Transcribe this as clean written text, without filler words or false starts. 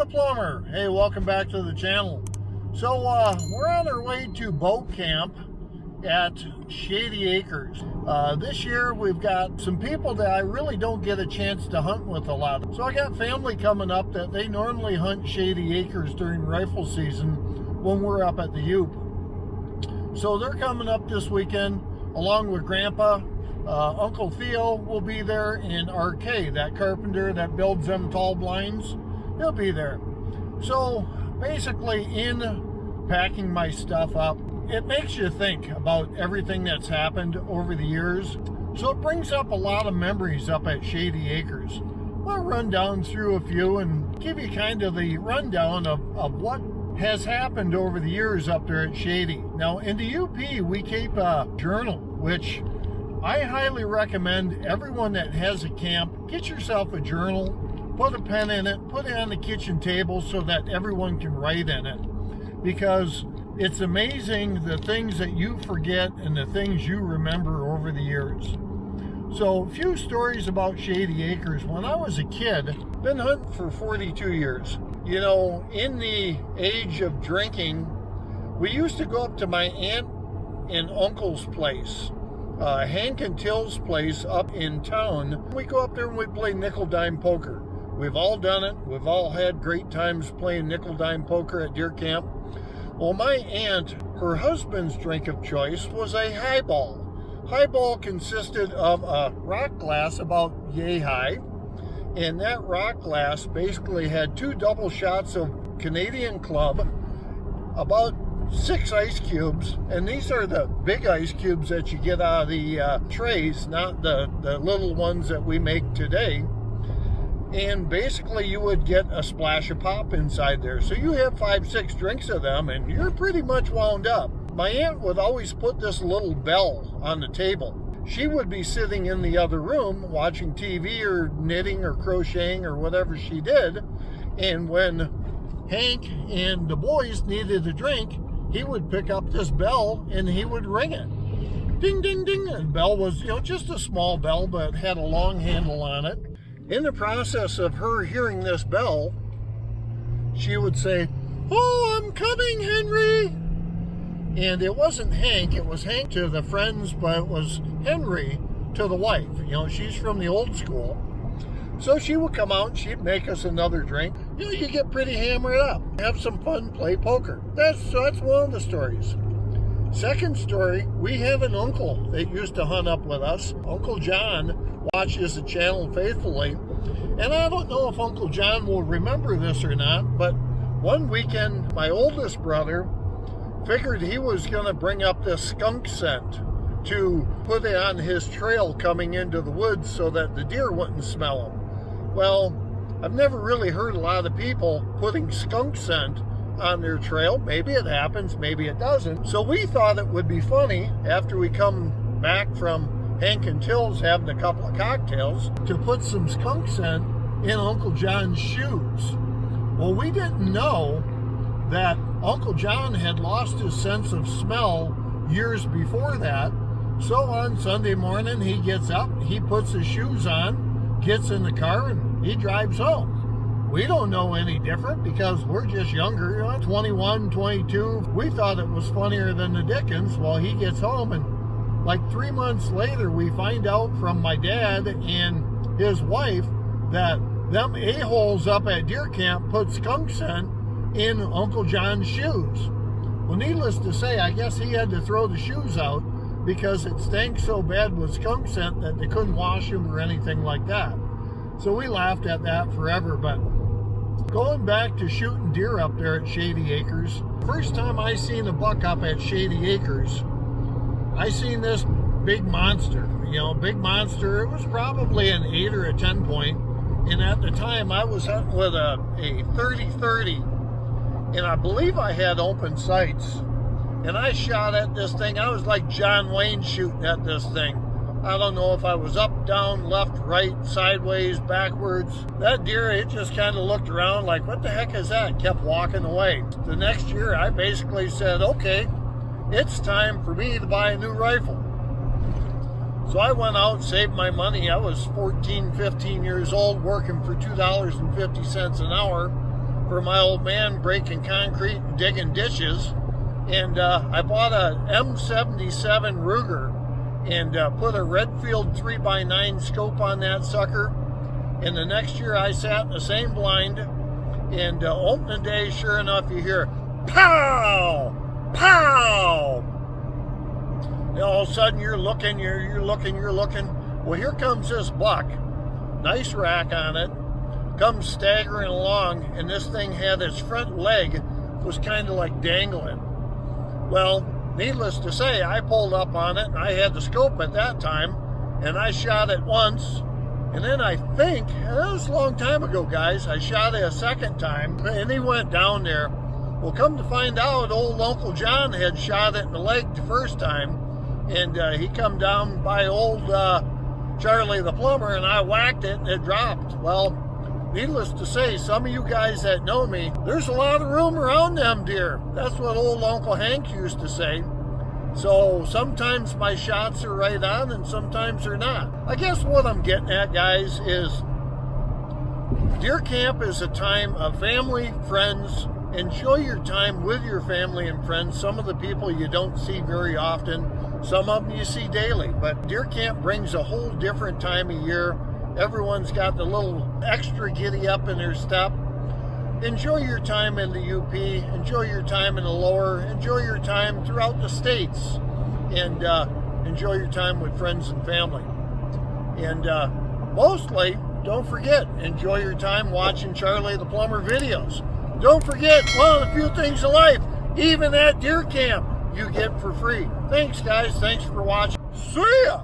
the Plumber. Hey, welcome back to the channel. So we're on our way to boat camp at Shady Acres. This year we've got some people that I really don't get a chance to hunt with a lot. So I got family coming up that they normally hunt Shady Acres during rifle season when we're up at the Ute. So they're coming up this weekend along with Grandpa. Uncle Theo will be there, and RK, that carpenter that builds them tall blinds, he'll be there. So basically, in packing my stuff up, it makes you think about everything that's happened over the years. So it brings up a lot of memories up at Shady Acres. I'll run down through a few and give you kind of the rundown of what has happened over the years up there at Shady. Now in the UP, we keep a journal, which I highly recommend everyone that has a camp, get yourself a journal, put a pen in it, put it on the kitchen table so that everyone can write in it. Because it's amazing the things that you forget and the things you remember over the years. So a few stories about Shady Acres. When I was a kid, been hunting for 42 years. You know, in the age of drinking, we used to go up to my aunt and uncle's place. Hank and Till's place up in town. We go up there and we play nickel dime poker. We've all done it. We've all had great times playing nickel dime poker at deer camp. Well, my aunt, her husband's drink of choice was a highball. Highball consisted of a rock glass about yay high, and that rock glass basically had 2 double shots of Canadian Club, about 6 ice cubes, and these are the big ice cubes that you get out of the trays, not the little ones that we make today. And basically you would get a splash of pop inside there. So you have 5-6 drinks of them and you're pretty much wound up. My aunt would always put this little bell on the table. She would be sitting in the other room watching TV or knitting or crocheting or whatever she did. And when Hank and the boys needed a drink, he would pick up this bell and he would ring it. Ding, ding, ding. And the bell was, you know, just a small bell, but had a long handle on it. In the process of her hearing this bell, she would say, "Oh, I'm coming, Henry." And it wasn't Hank, it was Hank to the friends, but it was Henry to the wife. You know, she's from the old school. So she would come out and she'd make us another drink. You know, you get pretty hammered up, have some fun, play poker. That's one of the stories. Second story, we have an uncle that used to hunt up with us. Uncle John watches the channel faithfully. And I don't know if Uncle John will remember this or not, but one weekend, my oldest brother figured he was going to bring up this skunk scent to put it on his trail coming into the woods so that the deer wouldn't smell him. Well, I've never really heard a lot of people putting skunk scent on their trail. Maybe it happens, maybe it doesn't. So we thought it would be funny after we come back from Hank and Till's having a couple of cocktails to put some skunk scent in Uncle John's shoes. Well, we didn't know that Uncle John had lost his sense of smell years before that. So on Sunday morning, he gets up, he puts his shoes on, gets in the car, and he drives home. We don't know any different because we're just younger, you know, 21, 22. We thought it was funnier than the dickens. Well, he gets home, and like 3 months later, we find out from my dad and his wife that them a-holes up at deer camp put skunk scent in Uncle John's shoes. Well, needless to say, I guess he had to throw the shoes out because it stank so bad with skunk scent that they couldn't wash them or anything like that. So we laughed at that forever. But going back to shooting deer up there at Shady Acres, first time I seen a buck up at Shady Acres, I seen this big monster. You know, big monster. It was probably an 8 or a 10 point. And at the time I was hunting with a 30-30. And I believe I had open sights. And I shot at this thing. I was like John Wayne shooting at this thing. I don't know if I was up, down, left, right, sideways, backwards. That deer, it just kind of looked around like, what the heck is that? Kept walking away. The next year, I basically said, okay, it's time for me to buy a new rifle. So I went out and saved my money. I was 14, 15 years old, working for $2.50 an hour for my old man breaking concrete and digging ditches. And I bought a M77 Ruger and put a Redfield 3x9 scope on that sucker. And the next year I sat in the same blind, and opening day, sure enough, you hear pow, pow. And all of a sudden you're looking. Well, here comes this buck, nice rack on it, comes staggering along, and this thing had its front leg was kind of like dangling. Well, needless to say, I pulled up on it, and I had the scope at that time, and I shot it once, and then I think, and that was a long time ago, guys, I shot it a second time, and he went down there. Well, come to find out, old Uncle John had shot it in the leg the first time, and he come down by old Charley the Plumber, and I whacked it, and it dropped. Well, needless to say, some of you guys that know me, there's a lot of room around them deer. That's what old Uncle Hank used to say. So sometimes my shots are right on and sometimes they're not. I guess what I'm getting at, guys, is deer camp is a time of family, friends. Enjoy your time with your family and friends. Some of the people you don't see very often, some of them you see daily. But deer camp brings a whole different time of year. Everyone's got the little extra giddy up in their step. Enjoy your time in the UP. Enjoy your time in the lower. Enjoy your time throughout the states. And enjoy your time with friends and family. And mostly, don't forget, enjoy your time watching Charley the Plumber videos. Don't forget, one of the few things in life, even at deer camp, you get for free. Thanks, guys. Thanks for watching. See ya!